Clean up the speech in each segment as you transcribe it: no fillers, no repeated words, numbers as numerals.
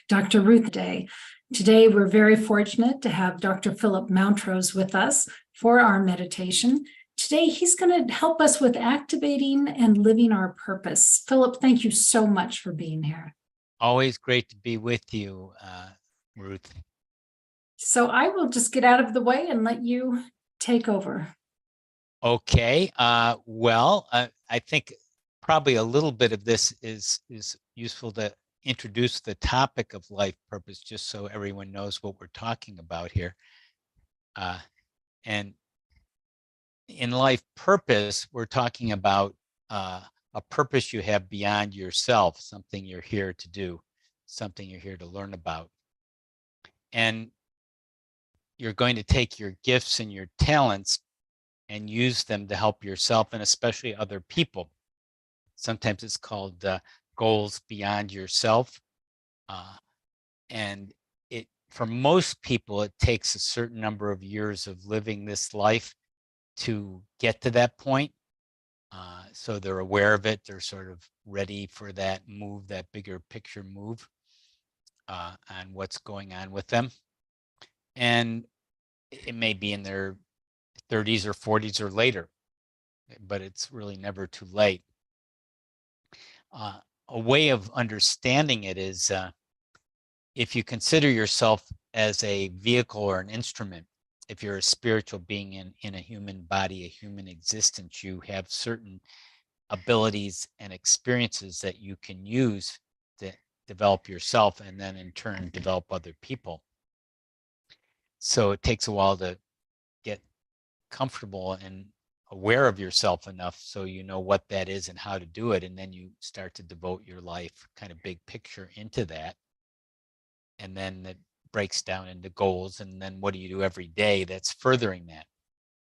Dr. Ruth Day. Today, we're very fortunate to have Dr. Phillip Mountrose with us for our meditation. Today, he's going to help us with activating and living our purpose. Phillip, thank you so much for being here. Always great to be with you, Ruth. So I will just get out of the way and let you take over. Okay. I think probably a little bit of this is useful to introduce the topic of life purpose, just so everyone knows what we're talking about here. And in life purpose, we're talking about a purpose you have beyond yourself, something you're here to do, something you're here to learn about. And you're going to take your gifts and your talents and use them to help yourself and especially other people. Sometimes it's called goals beyond yourself. And for most people, it takes a certain number of years of living this life to get to that point. So they're aware of it. They're sort of ready for that move, that bigger picture move on what's going on with them. And it may be in their 30s or 40s or later, but it's really never too late. A way of understanding it is if you consider yourself as a vehicle or an instrument, if you're a spiritual being in a human body, a human existence, you have certain abilities and experiences that you can use to develop yourself and then in turn develop other people. So it takes a while to get comfortable and aware of yourself enough so you know what that is and how to do it, and then you start to devote your life kind of big picture into that, and then it breaks down into goals, and then what do you do every day that's furthering that,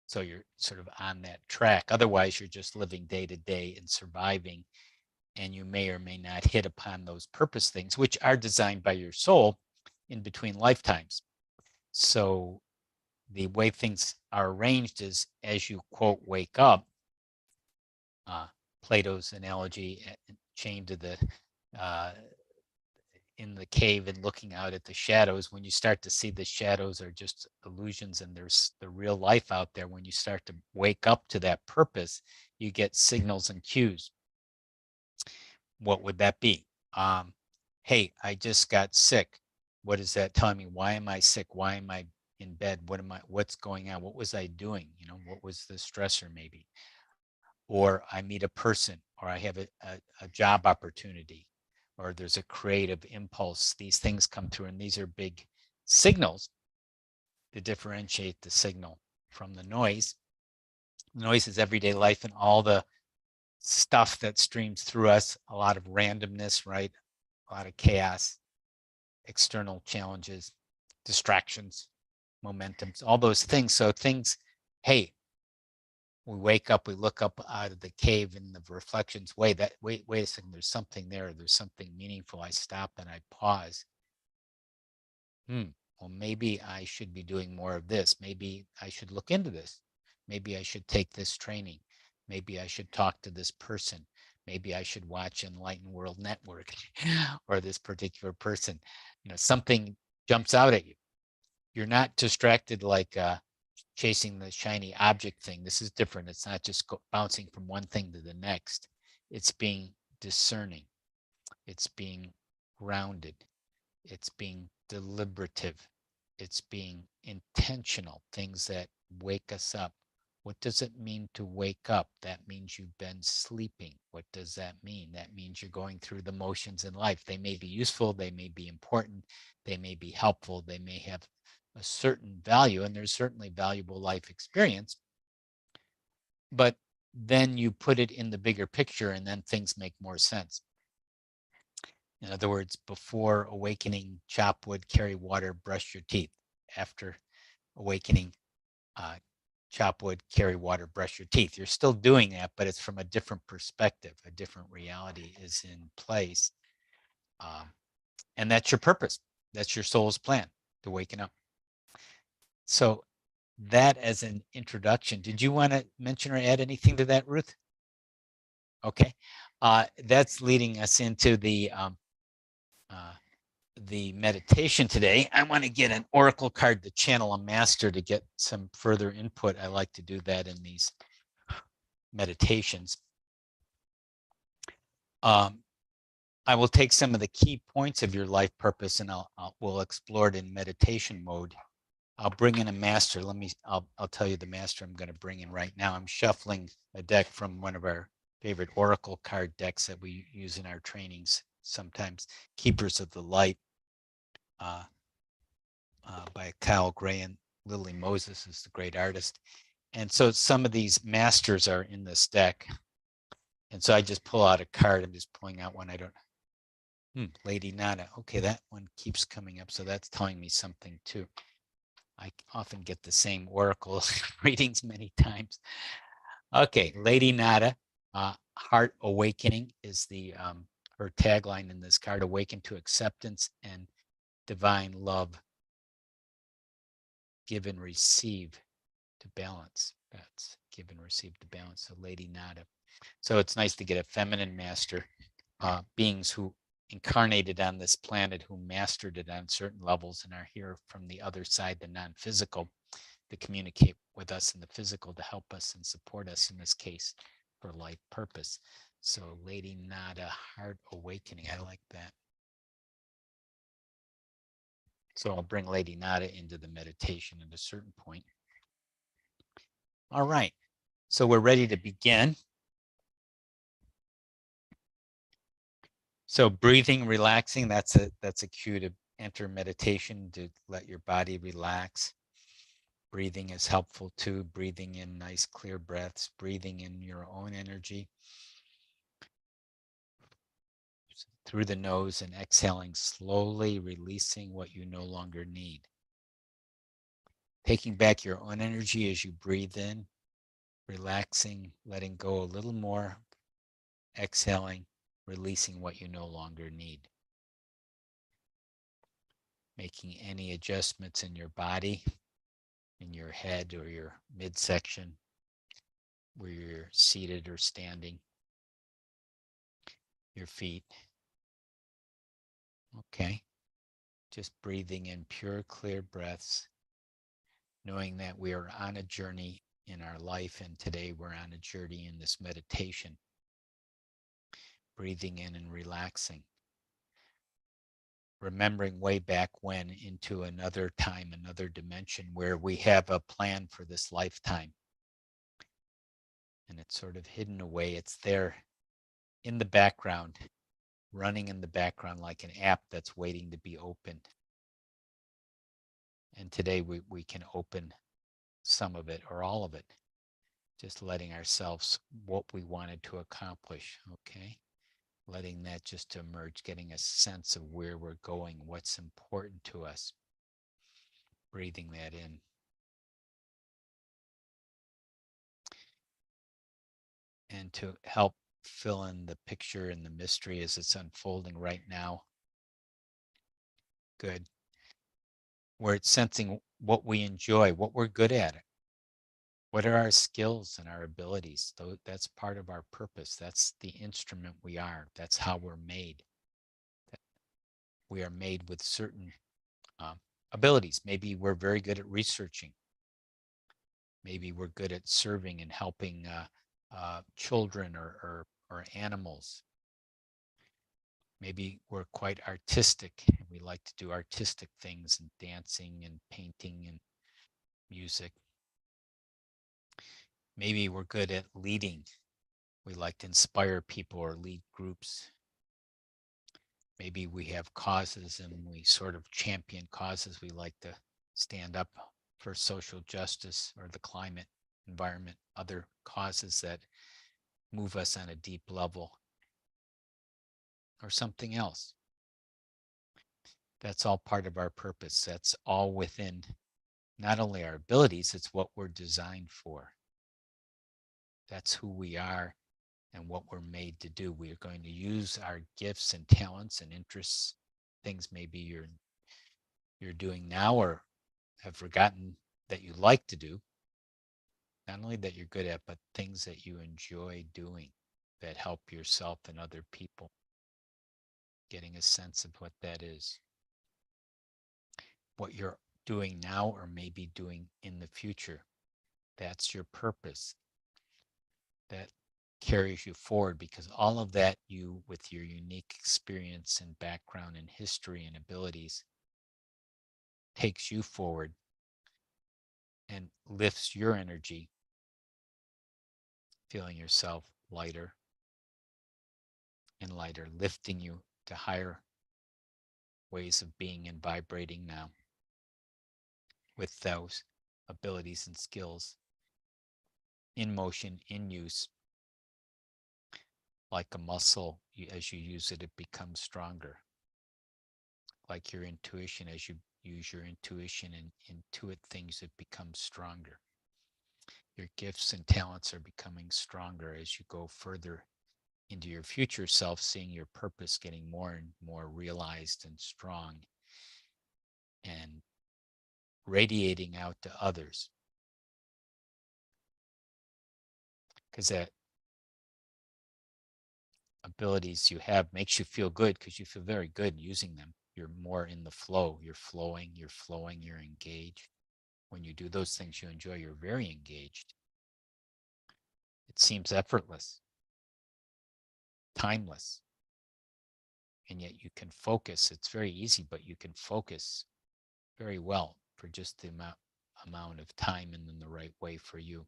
so you're sort of on that track. Otherwise you're just living day to day and surviving, and you may or may not hit upon those purpose things which are designed by your soul in between lifetimes. So the way things are arranged is, as you, quote, wake up, Plato's analogy, chained to the in the cave and looking out at the shadows, when you start to see the shadows are just illusions and there's the real life out there, when you start to wake up to that purpose, you get signals and cues. What would that be? Hey, I just got sick. What is that telling me? Why am I sick? Why am I in bed? What's going on? What was I doing? What was the stressor maybe? Or I meet a person, or I have a job opportunity, or there's a creative impulse. These things come through, and these are big signals to differentiate the signal from the noise. The noise is everyday life and all the stuff that streams through us, a lot of randomness, right? A lot of chaos, external challenges, distractions, momentums, all those things. So things, hey, we wake up, we look up out of the cave in the reflections. Wait a second, there's something there. There's something meaningful. I stop and I pause. Well, maybe I should be doing more of this. Maybe I should look into this. Maybe I should take this training. Maybe I should talk to this person. Maybe I should watch Enlightened World Network or this particular person. Something jumps out at you. You're not distracted like chasing the shiny object thing. This is different. It's not just bouncing from one thing to the next. It's being discerning. It's being grounded. It's being deliberative. It's being intentional, things that wake us up. What does it mean to wake up? That means you've been sleeping. What does that mean? That means you're going through the motions in life. They may be useful, they may be important, they may be helpful, they may have a certain value, and there's certainly valuable life experience, but then you put it in the bigger picture and then things make more sense. In other words, before awakening, chop wood, carry water, brush your teeth. After awakening, chop wood, carry water, brush your teeth. You're still doing that, but it's from a different perspective. A different reality is in place. And that's your purpose. That's your soul's plan, to waken up. So that as an introduction, did you want to mention or add anything to that, Ruth? Okay. That's leading us into the the meditation today, I want to get an oracle card to channel a master to get some further input. I like to do that in these meditations. I will take some of the key points of your life purpose and we'll explore it in meditation mode. I'll bring in a master. I'll tell you the master I'm going to bring in right now. I'm shuffling a deck from one of our favorite oracle card decks that we use in our trainings, sometimes Keepers of the Light by Kyle Gray, and Lily Moses is the great artist. And so some of these masters are in this deck. And so I just pull out a card. I'm just pulling out one. I don't, Lady Nada. Okay, that one keeps coming up. So that's telling me something too. I often get the same oracle readings many times. Okay, Lady Nada, Heart Awakening is the her tagline in this card: awaken to acceptance and divine love. Give and receive to balance. That's give and receive to balance. So Lady Nada. So it's nice to get a feminine master, beings who incarnated on this planet, who mastered it on certain levels and are here from the other side, the non-physical, to communicate with us in the physical, to help us and support us in this case for life purpose. So Lady Nada, Heart Awakening. I like that. So I'll bring Lady Nada into the meditation at a certain point. All right. So we're ready to begin. So breathing, relaxing, that's a cue to enter meditation, to let your body relax. Breathing is helpful too. Breathing in nice clear breaths, breathing in your own energy through the nose and exhaling slowly, releasing what you no longer need. Taking back your own energy as you breathe in, relaxing, letting go a little more, exhaling, releasing what you no longer need. Making any adjustments in your body, in your head or your midsection, where you're seated or standing, your feet. Okay. Just breathing in pure, clear breaths, knowing that we are on a journey in our life, and today we're on a journey in this meditation. Breathing in and relaxing. Remembering way back when into another time, another dimension where we have a plan for this lifetime. And it's sort of hidden away. It's there in the background, running in the background like an app that's waiting to be opened. And today we can open some of it or all of it, just letting ourselves what we wanted to accomplish. Okay. Letting that just emerge, getting a sense of where we're going, what's important to us. Breathing that in. And to help fill in the picture and the mystery as it's unfolding right now. Good. Where it's sensing what we enjoy, what we're good at. What are our skills and our abilities? That's part of our purpose. That's the instrument we are. That's how we're made. We are made with certain abilities. Maybe we're very good at researching. Maybe we're good at serving and helping children or animals. Maybe we're quite artistic and we like to do artistic things and dancing and painting and music. Maybe we're good at leading. We like to inspire people or lead groups. Maybe we have causes and we sort of champion causes. We like to stand up for social justice or the climate, environment, other causes that move us on a deep level, or something else. That's all part of our purpose. That's all within not only our abilities, it's what we're designed for. That's who we are and what we're made to do. We are going to use our gifts and talents and interests, things maybe you're doing now or have forgotten that you like to do. Not only that you're good at, but things that you enjoy doing that help yourself and other people. Getting a sense of what that is. what you're doing now or maybe doing in the future. That's your purpose. That carries you forward, because all of that, you with your unique experience and background and history and abilities, takes you forward and lifts your energy, feeling yourself lighter and lighter, lifting you to higher ways of being and vibrating now with those abilities and skills in motion, in use. Like a muscle, as you use it, it becomes stronger. Like your intuition, as you use your intuition and intuit things, it becomes stronger. Your gifts and talents are becoming stronger as you go further into your future self, seeing your purpose getting more and more realized and strong and radiating out to others. Because that abilities you have makes you feel good, because you feel very good using them. You're more in the flow. You're flowing, you're engaged. When you do those things you enjoy, you're very engaged. It seems effortless, timeless. And yet you can focus. It's very easy, but you can focus very well for just the amount of time and in the right way for you.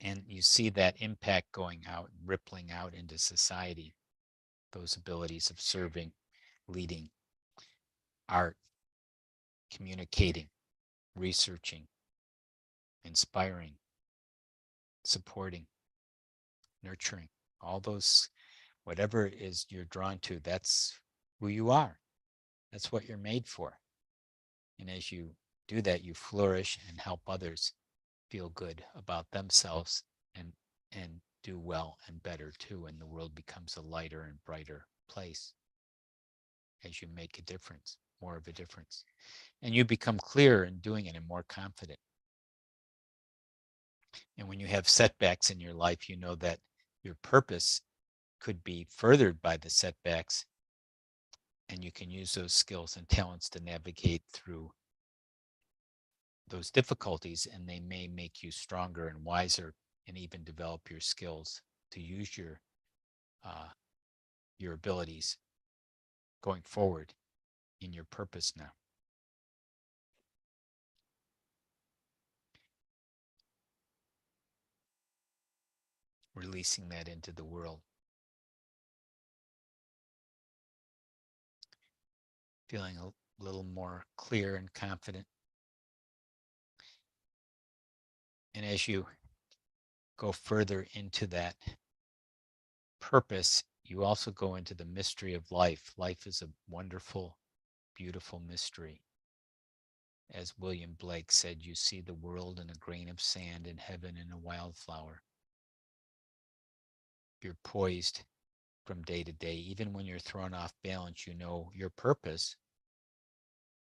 And you see that impact going out, rippling out into society, those abilities of serving, leading, art, communicating, researching, inspiring, supporting, nurturing, all those, whatever it is you're drawn to, that's who you are. That's what you're made for. And as you do that, you flourish and help others feel good about themselves and do well and better too. And the world becomes a lighter and brighter place as you make a difference, more of a difference. And you become clearer in doing it and more confident. And when you have setbacks in your life, you know that your purpose could be furthered by the setbacks, and you can use those skills and talents to navigate through those difficulties, and they may make you stronger and wiser, and even develop your skills to use your abilities going forward in your purpose now. Releasing that into the world. Feeling a little more clear and confident. And as you go further into that purpose, you also go into the mystery of life. Life is a wonderful, beautiful mystery. As William Blake said, you see the world in a grain of sand and heaven in a wildflower. You're poised from day to day. Even when you're thrown off balance, you know your purpose.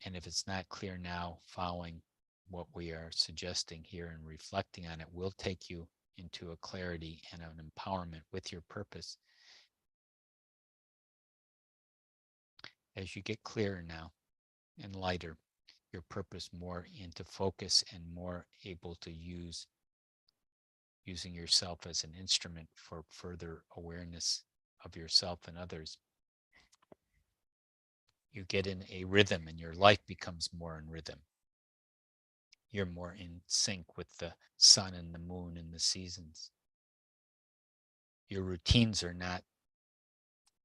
And if it's not clear now, following what we are suggesting here and reflecting on it will take you into a clarity and an empowerment with your purpose. As you get clearer now and lighter, your purpose more into focus and more able to using yourself as an instrument for further awareness of yourself and others. You get in a rhythm and your life becomes more in rhythm. You're more in sync with the sun and the moon and the seasons. Your routines are not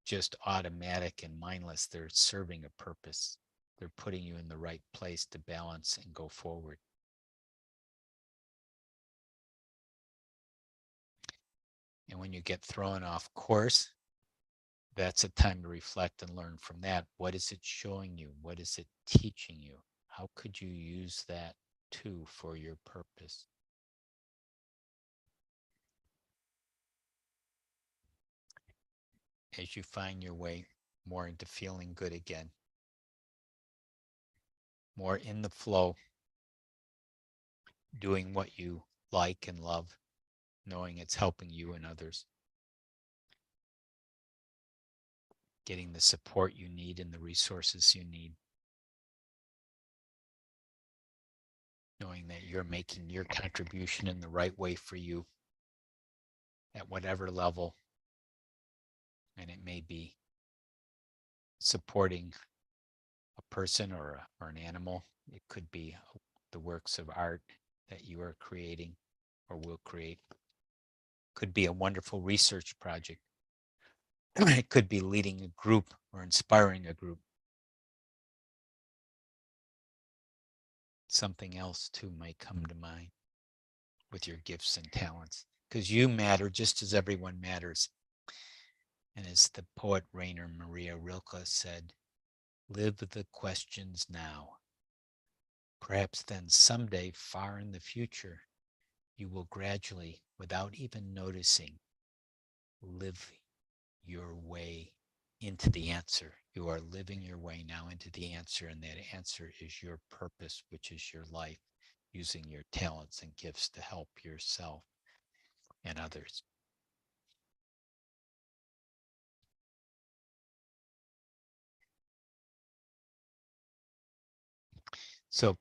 just automatic and mindless. They're serving a purpose. They're putting you in the right place to balance and go forward. And when you get thrown off course, that's a time to reflect and learn from that. What is it showing you? What is it teaching you? How could you use that too for your purpose? As you find your way more into feeling good again, more in the flow, doing what you like and love, knowing it's helping you and others. getting the support you need and the resources you need. Knowing that you're making your contribution in the right way for you at whatever level. And it may be supporting a person or an animal. It could be the works of art that you are creating or will create. Could be a wonderful research project. It could be leading a group or inspiring a group. Something else too might come to mind with your gifts and talents, because you matter just as everyone matters. And as the poet Rainer Maria Rilke said, live the questions now. Perhaps then someday far in the future, you will gradually, without even noticing, live your way into the answer. You are living your way now into the answer, and that answer is your purpose, which is your life, using your talents and gifts to help yourself and others. So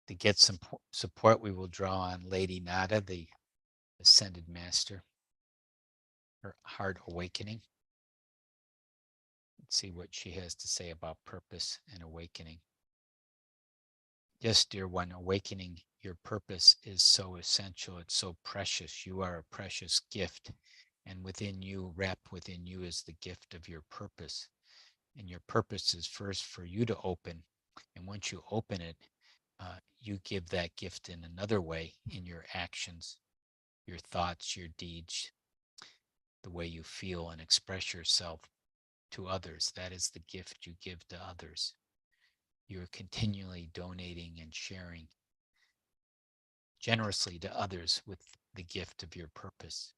to get some support, we will draw on Lady Nada, the Ascended Master, her heart awakening. Let's see what she has to say about purpose and awakening. Yes, dear one, awakening your purpose is so essential. It's so precious. You are a precious gift. And within you, wrapped within you, is the gift of your purpose. And your purpose is first for you to open. And once you open it, you give that gift in another way, in your actions, your thoughts, your deeds, the way you feel and express yourself to others. That is the gift you give to others. You're continually donating and sharing generously to others with the gift of your purpose.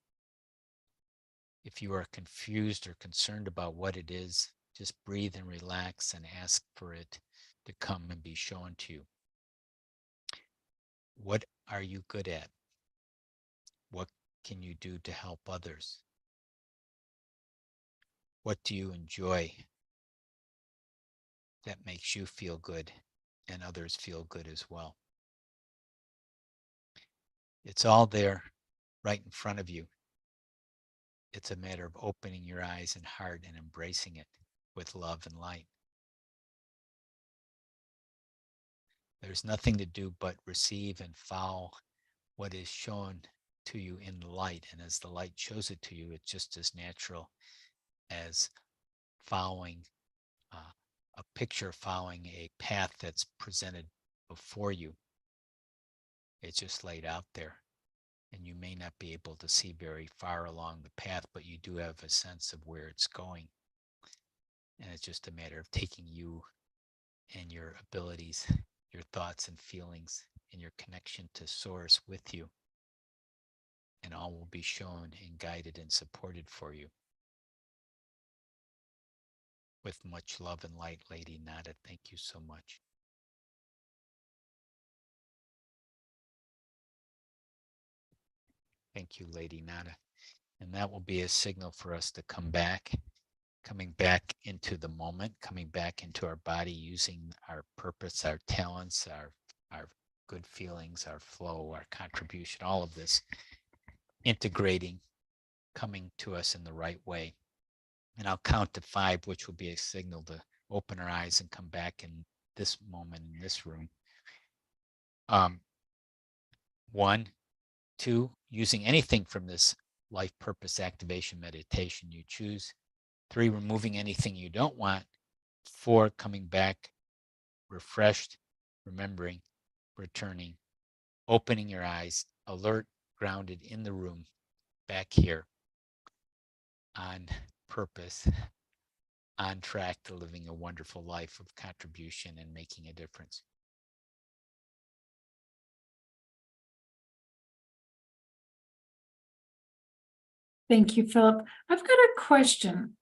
If you are confused or concerned about what it is, just breathe and relax and ask for it to come and be shown to you. What are you good at? What can you do to help others? What do you enjoy that makes you feel good and others feel good as well? It's all there right in front of you. It's a matter of opening your eyes and heart and embracing it with love and light. There's nothing to do but receive and follow what is shown to you in the light. And as the light shows it to you, it's just as natural as following a picture, following a path that's presented before you. It's just laid out there. And you may not be able to see very far along the path, but you do have a sense of where it's going. And it's just a matter of taking you and your abilities, your thoughts and feelings, and your connection to Source with you. And all will be shown and guided and supported for you. With much love and light, Lady Nada, thank you so much. Thank you, Lady Nada. And that will be a signal for us to come back, coming back into the moment, coming back into our body, using our purpose, our talents, our good feelings, our flow, our contribution, all of this, integrating, coming to us in the right way. And I'll count to 5, which will be a signal to open our eyes and come back in this moment, in this room. 1, 2, using anything from this life purpose activation meditation you choose. 3, removing anything you don't want. 4, coming back, refreshed, remembering, returning, opening your eyes, alert, grounded in the room, back here, on purpose, on track to living a wonderful life of contribution and making a difference. Thank you, Philip. I've got a question.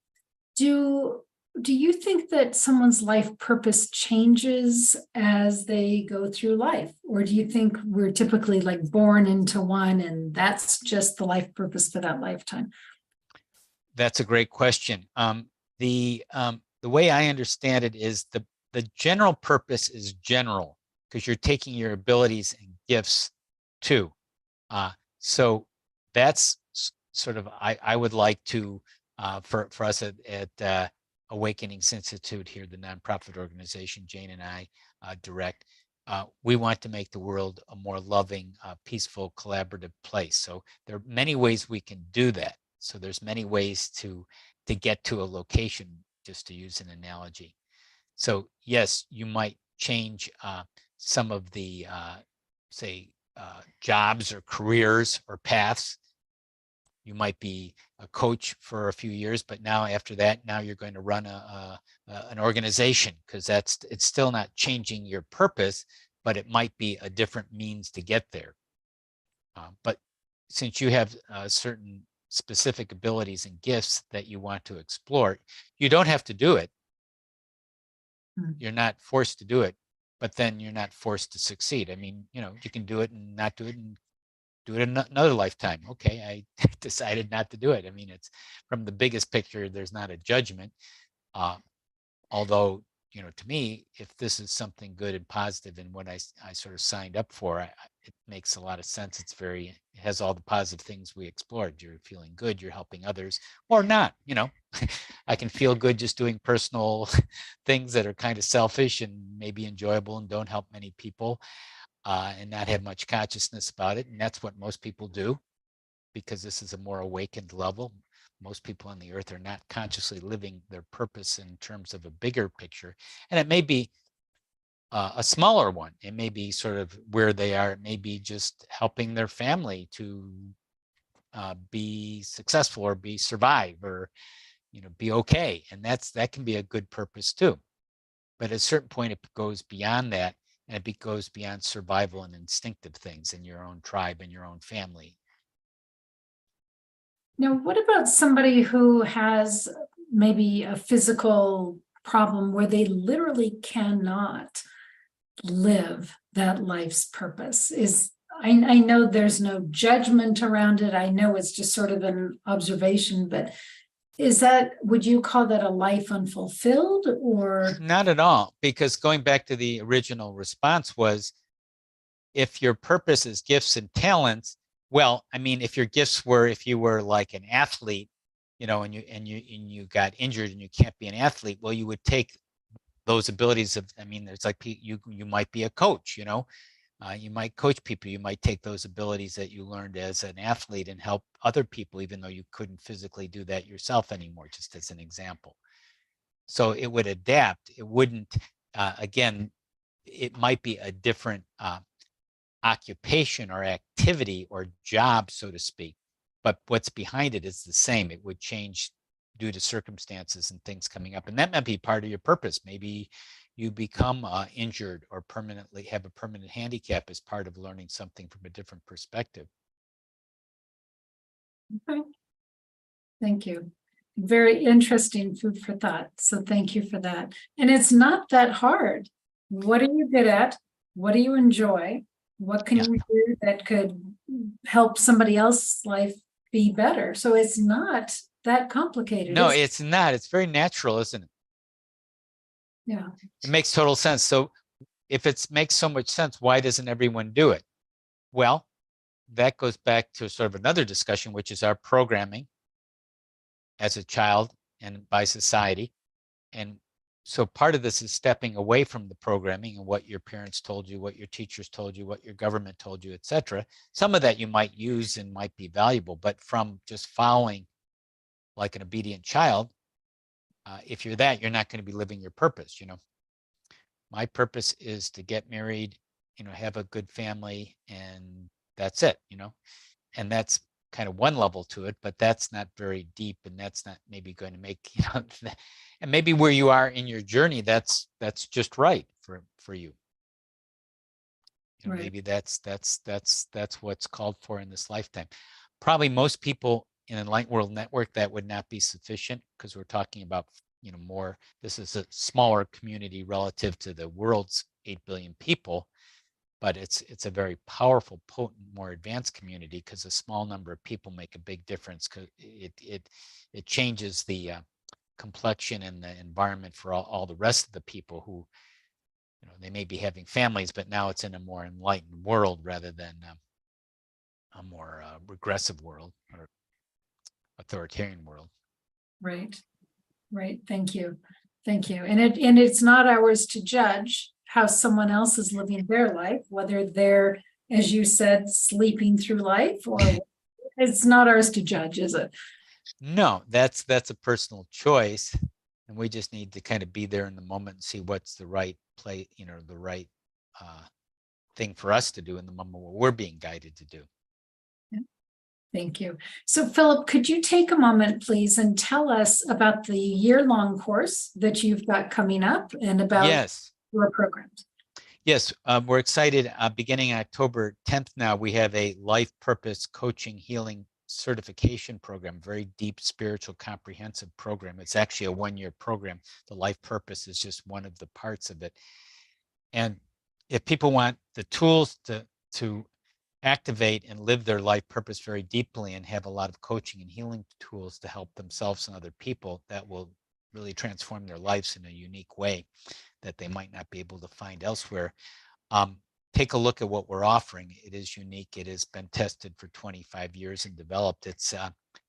Do you think that someone's life purpose changes as they go through life? Or do you think we're typically like born into one and that's just the life purpose for that lifetime? That's a great question. The way I understand it is the general purpose is general because you're taking your abilities and gifts too. So that's sort of I would like to for us at Awakenings Institute here, the nonprofit organization Jane and I direct. We want to make the world a more loving, peaceful, collaborative place. So there are many ways we can do that. So there's many ways to get to a location, just to use an analogy. So yes, you might change some of the say jobs or careers or paths. You might be a coach for a few years, but now after that, now you're going to run an organization, because it's still not changing your purpose, but it might be a different means to get there. But since you have certain specific abilities and gifts that you want to explore, you don't have to do it. You're not forced to do it, but then you're not forced to succeed. I mean, you can do it and not do it and do it in another lifetime. Okay, I decided not to do it. I mean, it's from the biggest picture, there's not a judgment. Although, to me, if this is something good and positive and what I sort of signed up for, it makes a lot of sense. It has all the positive things we explored. You're feeling good, you're helping others, or not. I can feel good just doing personal things that are kind of selfish and maybe enjoyable and don't help many people, and not have much consciousness about it. And that's what most people do, because this is a more awakened level. Most people on the earth are not consciously living their purpose in terms of a bigger picture. And it may be a smaller one. It may be sort of where they are. It may be just helping their family to be successful or survive or, be okay. And that can be a good purpose too. But at a certain point, it goes beyond that, and it goes beyond survival and instinctive things in your own tribe and your own family. Now, what about somebody who has maybe a physical problem where they literally cannot live that life's purpose? I know there's no judgment around it. I know it's just sort of an observation, but would you call that a life unfulfilled, or? Not at all, because going back to the original response was, if your purpose is gifts and talents, well, I mean, if your gifts were, if you were like an athlete, and you got injured and you can't be an athlete, well, you would take those abilities of, I mean, there's like you might be a coach, you might coach people. You might take those abilities that you learned as an athlete and help other people, even though you couldn't physically do that yourself anymore, just as an example. So it would adapt. It wouldn't, again, it might be a different occupation or activity or job, so to speak, but what's behind it is the same. It would change due to circumstances and things coming up, and that might be part of your purpose. Maybe you become injured or permanently have a permanent handicap as part of learning something from a different perspective. Okay. Thank you. Very interesting food for thought. So thank you for that. And it's not that hard. What are you good at? What do you enjoy? What can you do that could help somebody else's life be better? So it's not that complicated. No, it's not. It's very natural, isn't it? Yeah. It makes total sense. So if it makes so much sense, why doesn't everyone do it? Well, that goes back to sort of another discussion, which is our programming as a child and by society. And so part of this is stepping away from the programming and what your parents told you, what your teachers told you, what your government told you, etc. Some of that you might use and might be valuable, but from just following like an obedient child, if you're that, you're not going to be living your purpose. My purpose is to get married, have a good family, and that's it, and that's kind of one level to it, but that's not very deep, and that's not maybe going to make, and maybe where you are in your journey, that's just right for you. Right. Maybe that's what's called for in this lifetime. Probably most people in Enlightened World Network, that would not be sufficient, because we're talking about, more, this is a smaller community relative to the world's 8 billion people, but it's a very powerful, potent, more advanced community, because a small number of people make a big difference, because it changes the complexion and the environment for all the rest of the people who, they may be having families, but now it's in a more enlightened world rather than a more regressive world or authoritarian world. Right. Right. Thank you. Thank you. And it's not ours to judge how someone else is living their life, whether they're, as you said, sleeping through life, or it's not ours to judge, is it? No, that's a personal choice. And we just need to kind of be there in the moment and see what's the right play, the right thing for us to do in the moment where we're being guided to do. Thank you. So Phillip, could you take a moment, please, and tell us about the year-long course that you've got coming up and about your programs? Yes, we're excited. Beginning October 10th now, we have a life purpose coaching healing certification program, very deep spiritual comprehensive program. It's actually a one-year program. The life purpose is just one of the parts of it. And if people want the tools to activate and live their life purpose very deeply and have a lot of coaching and healing tools to help themselves and other people, that will really transform their lives in a unique way that they might not be able to find elsewhere. Take a look at what we're offering. It is unique. It has been tested for 25 years and developed. It's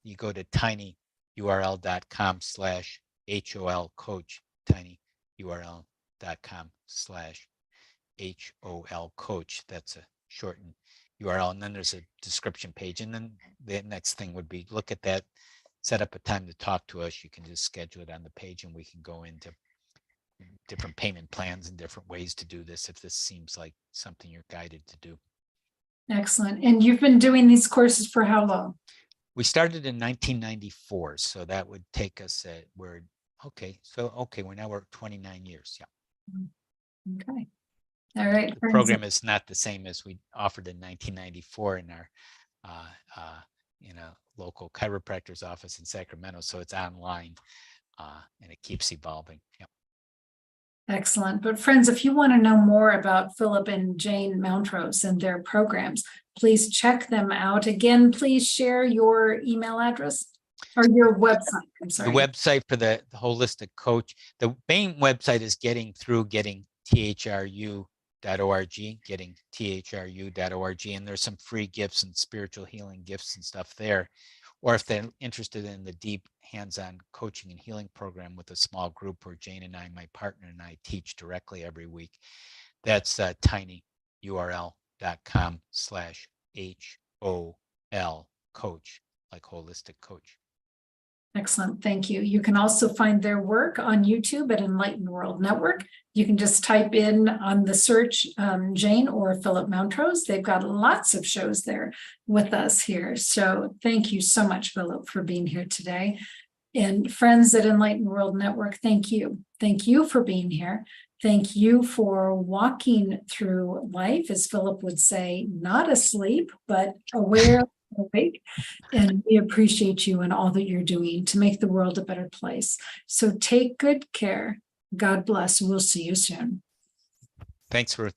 you go to tinyurl.com/HOL coach, tinyurl.com/HOL coach. That's a shortened URL. And then there's a description page. And then the next thing would be look at that, set up a time to talk to us. You can just schedule it on the page and we can go into different payment plans and different ways to do this if this seems like something you're guided to do. Excellent. And you've been doing these courses for how long? We started in 1994, so that would take us at we're 29 years. Yeah. Okay. All right. The program is not the same as we offered in 1994 in our local chiropractor's office in Sacramento, so it's online and it keeps evolving. Yeah. Excellent. But friends, if you want to know more about Phillip and Jane Mountrose and their programs, please check them out. Again, please share your email address or your website. I'm sorry. The website for the holistic coach. The main website is getting thru.org, and there's some free gifts and spiritual healing gifts and stuff there. Or if they're interested in the deep hands-on coaching and healing program with a small group where Jane and I, my partner, and I teach directly every week, that's tinyurl.com/HOL coach, like holistic coach. Excellent. Thank you. You can also find their work on YouTube at Enlightened World Network. You can just type in on the search Jane or Phillip Mountrose. They've got lots of shows there with us here. So thank you so much, Phillip, for being here today. And friends at Enlightened World Network, thank you. Thank you for being here. Thank you for walking through life, as Phillip would say, not asleep, but aware, awake. And we appreciate you and all that you're doing to make the world a better place. So take good care. God bless. We'll see you soon. Thanks for